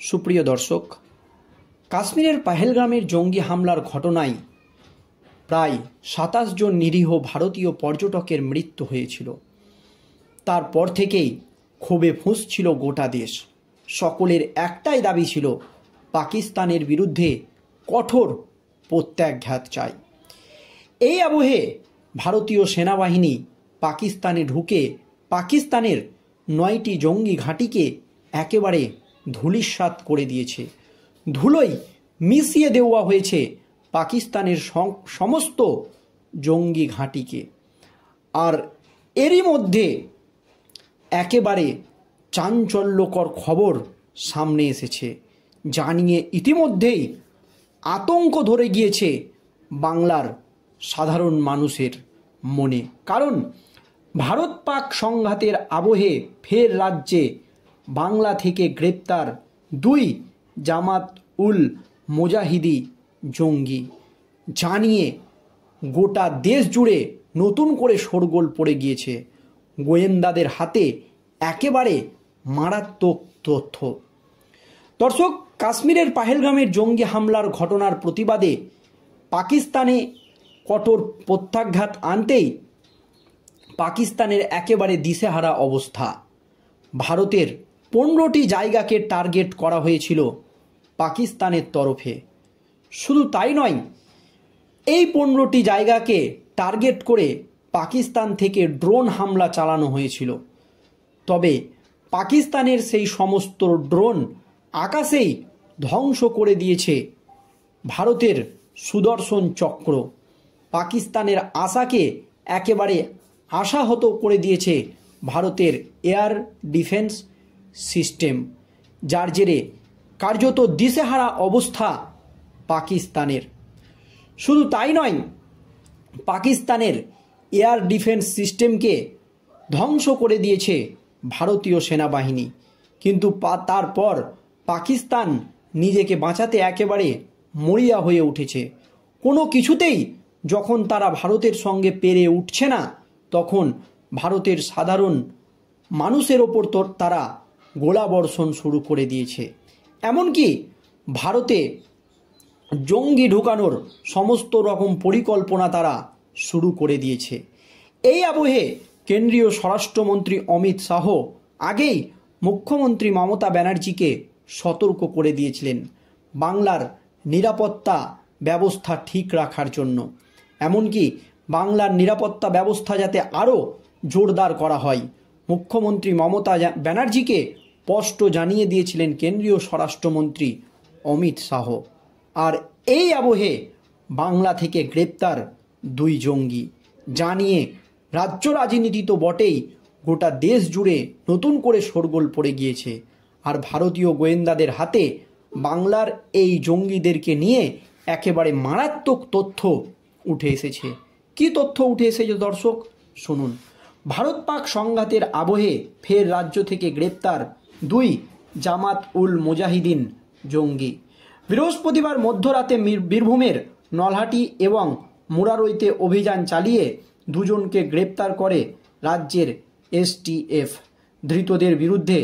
সুপ্রিয় দর্শক, কাশ্মীরের পাহেলগামের জঙ্গি হামলার ঘটনায় প্রায় ২৭ জন নিরীহ ভারতীয় পর্যটকের মৃত্যু হয়েছিল। তারপর থেকেই ক্ষোভে ফুঁসছিল গোটা দেশ। সকলের একটাই দাবি ছিল, পাকিস্তানের বিরুদ্ধে কঠোর প্রত্যাঘাত চাই। এই আবহে ভারতীয় সেনাবাহিনী পাকিস্তানে ঢুকে পাকিস্তানের ৯টি জঙ্গি ঘাঁটিকে একেবারে ধূলিসাৎ করে দিয়েছে। ধুলোয় মিশিয়ে দেওয়া হয়েছে পাকিস্তানের সমস্ত জঙ্গি ঘাঁটিকে। আর এরই মধ্যে একেবারে চাঞ্চল্যকর খবর সামনে এসেছে, যা নিয়ে ইতিমধ্যেই আতঙ্ক ধরে গিয়েছে বাংলার সাধারণ মানুষের মনে। কারণ ভারত পাক সংঘাতের আবহে ফের রাজ্যে বাংলা থেকে গ্রেপ্তার ২ জামাত উল মুজাহিদি জঙ্গি, যা নিয়ে গোটা দেশ জুড়ে নতুন করে শোরগোল পড়ে গিয়েছে। গোয়েন্দাদের হাতে একেবারে মারাত্মক তথ্য। দর্শক, কাশ্মীরের পাহেলগামের জঙ্গি হামলার ঘটনার প্রতিবাদে পাকিস্তানে কঠোর প্রত্যাঘাত আনতেই পাকিস্তানের একেবারে দিশেহারা অবস্থা। ভারতের ১৫টি জায়গাকে টার্গেট করা হয়েছিল পাকিস্তানের তরফে। শুধু তাই নয়, এই ১৫টি জায়গাকে টার্গেট করে পাকিস্তান থেকে ড্রোন হামলা চালানো হয়েছিল। তবে পাকিস্তানের সেই সমস্ত ড্রোন আকাশেই ধ্বংস করে দিয়েছে ভারতের সুদর্শন চক্র। পাকিস্তানের আশাকে একেবারে আশাহত করে দিয়েছে ভারতের এয়ার ডিফেন্স সিস্টেম, যার জেরে কার্যত দিশেহারা অবস্থা পাকিস্তানের। শুধু তাই নয়, পাকিস্তানের এয়ার ডিফেন্স সিস্টেমকে ধ্বংস করে দিয়েছে ভারতীয় সেনাবাহিনী। কিন্তু তারপর পাকিস্তান নিজেকে বাঁচাতে একেবারে মরিয়া হয়ে উঠেছে। কোনো কিছুতেই যখন তারা ভারতের সঙ্গে পেরে উঠছে না, তখন ভারতের সাধারণ মানুষের ওপর তারা গোলাবর্ষণ শুরু করে দিয়েছে। এমনকি ভারতে জঙ্গি ঢুকানোর সমস্ত রকম পরিকল্পনা তারা শুরু করে দিয়েছে। এই আবহে কেন্দ্রীয় স্বরাষ্ট্রমন্ত্রী অমিত শাহ আগেই মুখ্যমন্ত্রী মমতা ব্যানার্জিকে সতর্ক করে দিয়েছিলেন বাংলার নিরাপত্তা ব্যবস্থা ঠিক রাখার জন্য। এমনকি বাংলার নিরাপত্তা ব্যবস্থা যাতে আরও জোরদার করা হয়, মুখ্যমন্ত্রী মমতা ব্যানার্জিকে স্পষ্ট জানিয়ে দিয়েছিলেন কেন্দ্রীয় স্বরাষ্ট্রমন্ত্রী অমিত শাহ। আর এই আবহে বাংলা থেকে গ্রেপ্তার ২ জঙ্গি, যা নিয়ে রাজ্য রাজনীতি তো বটেই, গোটা দেশ জুড়ে নতুন করে শোরগোল পড়ে গিয়েছে। আর ভারতীয় গোয়েন্দাদের হাতে বাংলার এই জঙ্গিদেরকে নিয়ে একেবারে মারাত্মক তথ্য উঠে এসেছে। কি তথ্য উঠে এসেছে দর্শক শুনুন। ভারত পাক সংঘাতের আবহে ফের রাজ্য থেকে গ্রেপ্তার ২ জামাত উল মুজাহিদিন জঙ্গি। বৃহস্পতিবার মধ্যরাতে বীরভূমের নলহাটি এবং মুরারইতে অভিযান চালিয়ে ২ জনকে গ্রেপ্তার করে রাজ্যের STF। ধৃতদের বিরুদ্ধে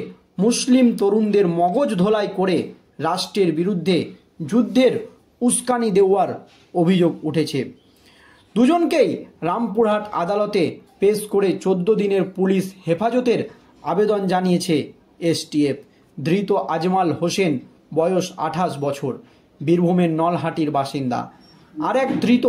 মুসলিম তরুণদের মগজ ধোলাই করে রাষ্ট্রের বিরুদ্ধে যুদ্ধের উস্কানি দেওয়ার অভিযোগ উঠেছে। ২ জনকেই রামপুরহাট আদালতে পেশ করে ১৪ দিনের পুলিশ হেফাজতের আবেদন জানিয়েছে STF। ধৃত আজমাল হোসেন, বয়স ২৮ বছর, বীরভূমের নলহাটির বাসিন্দা। আর এক ধৃত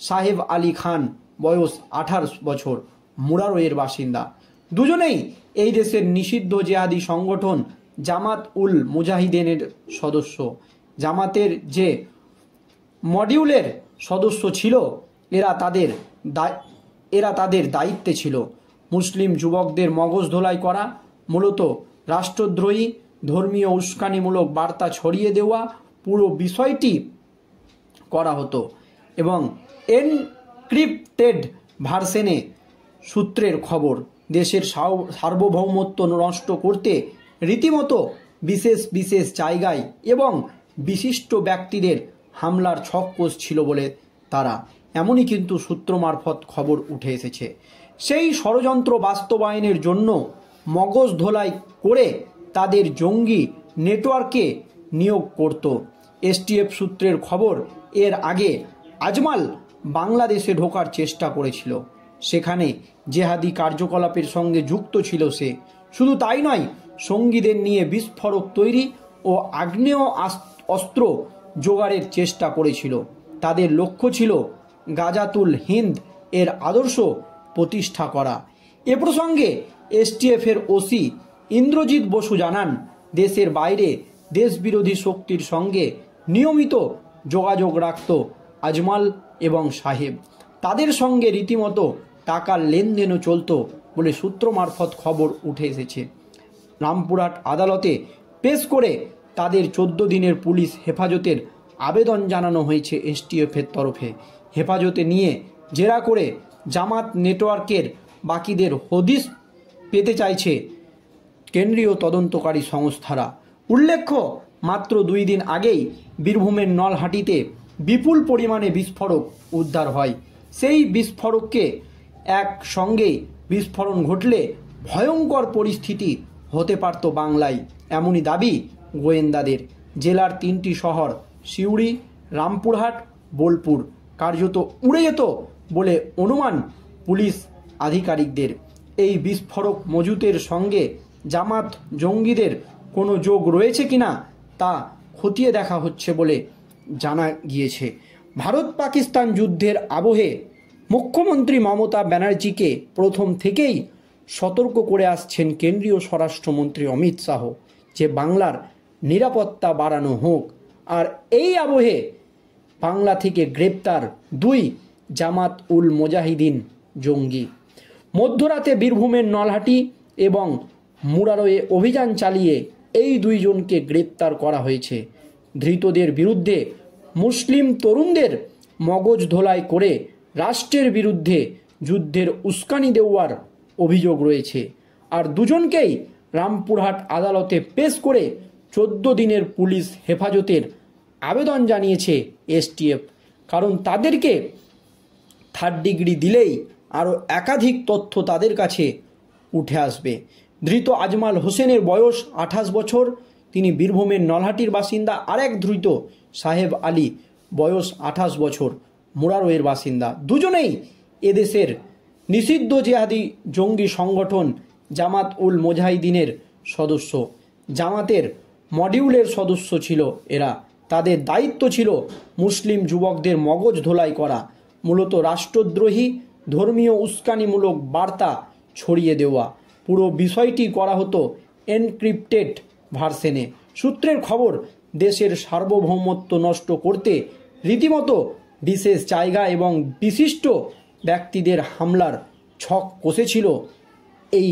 সাহেব আলী খান, বয়স ২৮ বছর, মুরারইয়ের বাসিন্দা। দুজনেই এই দেশের নিষিদ্ধ জেহাদি সংগঠন জামাত উল মুজাহিদিনের সদস্য। জামাতের যে মডিউলের সদস্য ছিল, এরা তাদের দায়িত্বে ছিল মুসলিম যুবকদের মগজ ধোলাই করা, মূলত রাষ্ট্রদ্রোহী, ধর্মীয় উস্কানিমূলক বার্তা ছড়িয়ে দেওয়া, পুরো বিষয়টি করা হতো এবং এনক্রিপ্টেড ভার্সনে। সূত্রের খবর, দেশের সার্বভৌমত্ব নষ্ট করতে রীতিমতো বিশেষ বিশেষ জায়গায় এবং বিশিষ্ট ব্যক্তিদের হামলার ছক কষছিল বলে তারা, এমনই কিন্তু সূত্র মারফত খবর উঠে এসেছে। সেই ষড়যন্ত্র বাস্তবায়নের জন্য মগজ ধোলাই করে তাদের জঙ্গি নেটওয়ার্কে নিয়োগ করত। এসটিএফ সূত্রের খবর, এর আগে আজমাল বাংলাদেশে ঢোকার চেষ্টা করেছিল। সেখানে জেহাদি কার্যকলাপের সঙ্গে যুক্ত ছিল সে। শুধু তাই নয়, সঙ্গীদের নিয়ে বিস্ফোরক তৈরি ও আগ্নেয় অস্ত্র জোগাড়ের চেষ্টা করেছিল। তাদের লক্ষ্য ছিল গাজাতুল হিন্দ এর আদর্শ প্রতিষ্ঠা করা। এ প্রসঙ্গে এসটিএফের ওসি ইন্দ্রজিৎ বসু জানান, দেশের বাইরে দেশবিরোধী শক্তির সঙ্গে নিয়মিত যোগাযোগ রাখত আজমাল এবং সাহেব। তাদের সঙ্গে রীতিমতো টাকার লেনদেনও চলত বলে সূত্র মারফত খবর উঠে এসেছে। রামপুরহাট আদালতে পেশ করে তাদের 14 দিনের পুলিশ হেফাজতের আবেদন জানানো হয়েছে এসটিএফের তরফে। হেফাজতে নিয়ে জেরা করে জামাত নেটওয়ার্কের বাকিদের হদিশ পেতে চাইছে কেন্দ্রীয় তদন্তকারী সংস্থারা। উল্লেখ্য, মাত্র 2 দিন আগেই বীরভূমের নলহাটিতে বিপুল পরিমাণে বিস্ফোরক উদ্ধার হয়। সেই বিস্ফোরককে একসঙ্গে বিস্ফোরণ ঘটলে ভয়ঙ্কর পরিস্থিতি হতে পারত বাংলায়, এমনই দাবি গোয়েন্দাদের। জেলার 3টি শহর সিউড়ি, রামপুরহাট, বোলপুর কার্যত উড়ে যেত বলে অনুমান পুলিশ আধিকারিকদের। এই বিস্ফোরক মজুতের সঙ্গে জামাত জঙ্গিদের কোনো যোগ রয়েছে কিনা তা খতিয়ে দেখা হচ্ছে বলে জানা গিয়েছে। ভারত পাকিস্তান যুদ্ধের আবহে মুখ্যমন্ত্রী মমতা ব্যানার্জিকে প্রথম থেকেই সতর্ক করে আসছেন কেন্দ্রীয় স্বরাষ্ট্রমন্ত্রী অমিত শাহ যে বাংলার নিরাপত্তা বাড়ানো হোক। আর এই আবহে বাংলা থেকে গ্রেপ্তার 2 জামাত উল মুজাহিদিন জঙ্গি। মধ্যরাতে বীরভূমের নলহাটি এবং মুরারোয়ে অভিযান চালিয়ে এই 2 জনকে গ্রেপ্তার করা হয়েছে। ধৃতদের বিরুদ্ধে মুসলিম তরুণদের মগজ ধোলাই করে রাষ্ট্রের বিরুদ্ধে যুদ্ধের উস্কানি দেওয়ার অভিযোগ রয়েছে। আর 2 জনকেই রামপুরহাট আদালতে পেশ করে 14 দিনের পুলিশ হেফাজতের আবেদন জানিয়েছে এসটিএফ। কারণ তাদেরকে 3rd ডিগ্রি দিলেই আরও একাধিক তথ্য তাদের কাছে উঠে আসবে। ধৃত আজমাল হোসেনের বয়স 28 বছর, তিনি বীরভূমের নলহাটির বাসিন্দা। আরেক ধৃত সাহেব আলী, বয়স 28 বছর, মুরারোয়ের বাসিন্দা। দুজনেই এদেশের নিষিদ্ধ জেহাদি জঙ্গি সংগঠন জামাত উল মুজাহিদিনের সদস্য। জামাতের মডিউলের সদস্য ছিল এরা। তাদের দায়িত্ব ছিল মুসলিম যুবকদের মগজ ধোলাই করা, মূলত রাষ্ট্রদ্রোহী ধর্মীয় উস্কানিমূলক বার্তা ছড়িয়ে দেওয়া। পুরো বিষয়টি করা হতো এনক্রিপ্টেড ভার্সনে। সূত্রের খবর, দেশের সার্বভৌমত্ব নষ্ট করতে রীতিমতো বিশেষ জায়গা এবং বিশিষ্ট ব্যক্তিদের হামলার ছক কষেছিল এই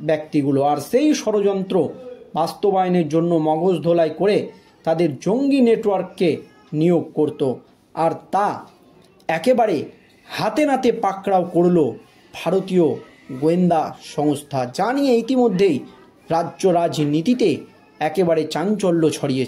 ব্যক্তিগুলো। আর সেই ষড়যন্ত্র বাস্তবায়নের জন্য মগজ ধোলাই করে তাদের জঙ্গি নেটওয়ার্ককে নিয়োগ করত। আর তা একেবারে হাতে নাতে পাকড়াও করল ভারতীয় গোয়েন্দা সংস্থা, যা নিয়ে ইতিমধ্যেই রাজ্য রাজনীতিতে একেবারে চাঞ্চল্য ছড়িয়েছে।